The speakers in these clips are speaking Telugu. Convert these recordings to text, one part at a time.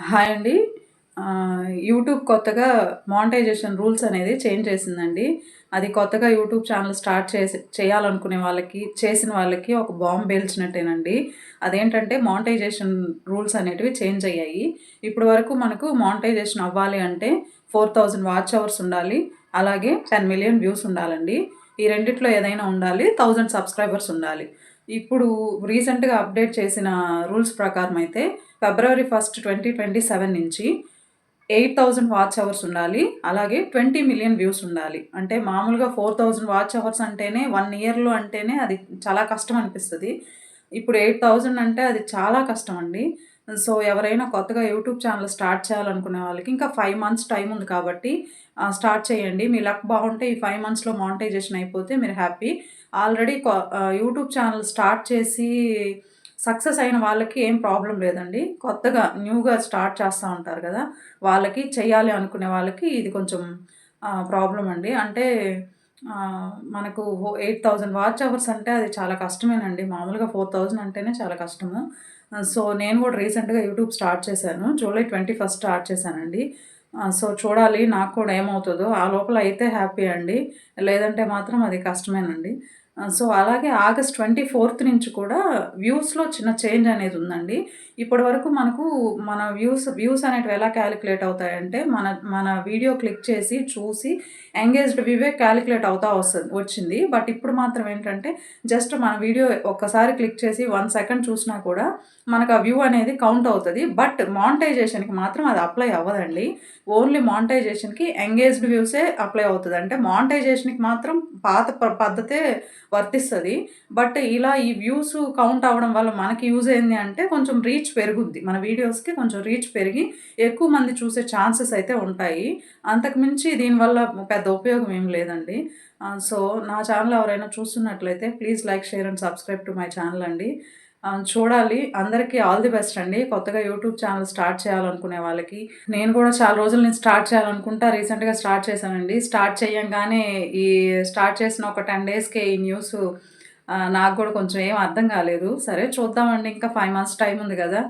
హాయ్ అండి. యూట్యూబ్ కొత్తగా మానిటైజేషన్ రూల్స్ అనేది చేంజ్ చేసిందండి. అది కొత్తగా యూట్యూబ్ ఛానల్ స్టార్ట్ చేయాలనుకునే వాళ్ళకి, చేసిన వాళ్ళకి ఒక బాంబ్ పేల్చినట్టేనండి. అదేంటంటే మానిటైజేషన్ రూల్స్ అనేటివి చేంజ్ అయ్యాయి. ఇప్పటి వరకు మనకు మానిటైజేషన్ అవ్వాలి అంటే 4000 వాచ్ అవర్స్ ఉండాలి. అలాగే 10,000,000 వ్యూస్ ఉండాలండి. ఈ రెండిట్లో ఏదైనా ఉండాలి. 1000 సబ్స్క్రైబర్స్ ఉండాలి. ఇప్పుడు రీసెంట్‌గా అప్డేట్ చేసిన రూల్స్ ప్రకారం అయితే ఫిబ్రవరి 1, 2027 నుంచి 8000 వాచ్ అవర్స్ ఉండాలి. అలాగే 20,000,000 వ్యూస్ ఉండాలి. అంటే మామూలుగా 4000 వాచ్ అవర్స్ అంటేనే 1 ఇయర్‌లో అంటేనే అది చాలా కష్టం అనిపిస్తది. ఇప్పుడు 8000 అంటే అది చాలా కష్టం అండి. సో, ఎవరైనా కొత్తగా యూట్యూబ్ ఛానల్ స్టార్ట్ చేయాలనుకునే వాళ్ళకి ఇంకా 5 మంత్స్ టైమ్ ఉంది కాబట్టి స్టార్ట్ చేయండి. మీ లక్ బాగుంటే ఈ 5 మంత్స్‌లో మానిటైజేషన్ అయిపోతే మీరు happy. Already YouTube channel start చేసి సక్సెస్ అయిన వాళ్ళకి ఏం ప్రాబ్లమ్ లేదండి. కొత్తగా న్యూగా స్టార్ట్ చేస్తా ఉంటారు గదా! వాళ్ళకి చెయ్యాలి అనుకునే వాళ్ళకి ఇది కొంచెం ప్రాబ్లమ్ అండి. అంటే మనకు 8000 వాచ్ అవర్స్ అంటే అది చాలా కష్టమేనండి. మామూలుగా 4000 అంటేనే చాలా కష్టము. సో, నేను గూడా రీసెంట్‌గా యూట్యూబ్ స్టార్ట్ చేశాను. జూలై 21 స్టార్ట్ చేశానండి. సో, చూడాలి నాకు కూడా ఏమవుతదో. ఆ లోపల అయితే హ్యాపీ అండి. లేదంటే మాత్రం అది కష్టమేనండి. సో, అలాగే ఆగస్ట్ 24 నుంచి కూడా వ్యూస్‌లో చిన్న చేంజ్ అనేది ఉందండి. ఇప్పటివరకు మనకు మన వ్యూస్ అనేటివి ఎలా కాలిక్యులేట్ అవుతాయంటే, మన మన వీడియో క్లిక్ చేసి, చూసి ఎంగేజ్డ్ వ్యూవే కాలిక్యులేట్ అవుతా వచ్చింది. బట్ ఇప్పుడు మాత్రం ఏంటంటే, జస్ట్ మన వీడియో ఒక్కసారి క్లిక్ చేసి 1 సెకండ్ చూసినా కూడా మనకు ఆ వ్యూ అనేది కౌంట్ అవుతది. బట్ మానిటైజేషన్‌కి మాత్రం అది అప్లై అవ్వదండి. ఓన్లీ మానిటైజేషన్‌కి ఎంగేజ్డ్ వ్యూసే అప్లై అవుతది. అంటే మానిటైజేషన్‌కి మాత్రం పాత పద్ధతే వర్తిస్తది. బట్ ఇలా ఈ వ్యూస్ కౌంట్ అవ్వడం వల్ల మనకి యూజ్ ఏంది అంటే కొంచెం రీచ్ పెరుగుద్ది. మన వీడియోస్‌కి కొంచెం రీచ్ పెరిగి ఎక్కువ మంది చూసే ఛాన్సెస్ అయితే ఉంటాయి. అంతకు మించి దీనివల్ల పెద్ద ఉపయోగం ఏమి లేదండి. సో, నా ఛానల్ ఎవరైనా చూస్తున్నట్లయితే please like, share and subscribe to my channel అండి. చూడాలి. అందరికీ ఆల్ ది బెస్ట్ అండి. కొత్తగా యూట్యూబ్ ఛానల్ స్టార్ట్ చేయాలనుకునే వాళ్ళకి. నేను కూడా చాలా రోజుల నుంచి స్టార్ట్ చేయాలనుకుంటా రీసెంట్‌గా స్టార్ట్ చేశానండి. స్టార్ట్ చేయంగానే ఈ స్టార్ట్ చేసిన ఒక 10 డేస్‌కే ఈ న్యూస్ నాకు గూడా కొంచెం ఏం అర్థం కాలేదు. సరే చూద్దామండి. ఇంకా 5 మంత్స్ టైమ్ ఉంది గదా!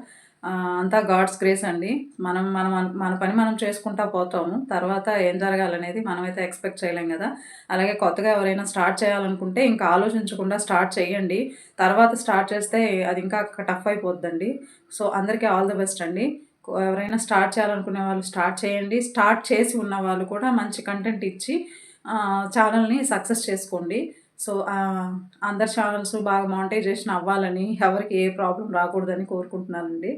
అంతా గాడ్స్ గ్రేస్ అండి. మనం మనం మన పని మనం చేసుకుంటా పోతాము. తర్వాత ఏం జరగాలనేది మనమైతే ఎక్స్‌పెక్ట్ చేయలేం గదా! అలాగే కొత్తగా ఎవరైనా స్టార్ట్ చేయాలనుకుంటే ఇంకా ఆలోచించకుండా స్టార్ట్ చేయండి. తర్వాత స్టార్ట్ చేస్తే అది ఇంకా టఫ్ అయిపోద్దండి. సో, అందరికీ ఆల్ ది బెస్ట్ అండి. ఎవరైనా స్టార్ట్ చేయాలనుకునే వాళ్ళు స్టార్ట్ చేయండి. స్టార్ట్ చేసి ఉన్నవాళ్ళు కూడా మంచి కంటెంట్ ఇచ్చి ఛానెల్‌ని సక్సెస్ చేసుకోండి. సో, అందరి ఛానెల్స్ బాగా మానిటైజేషన్ అవ్వాలని, ఎవరికీ ఏ ప్రాబ్లమ్ రాకూడదని కోరుకుంటున్నానండి.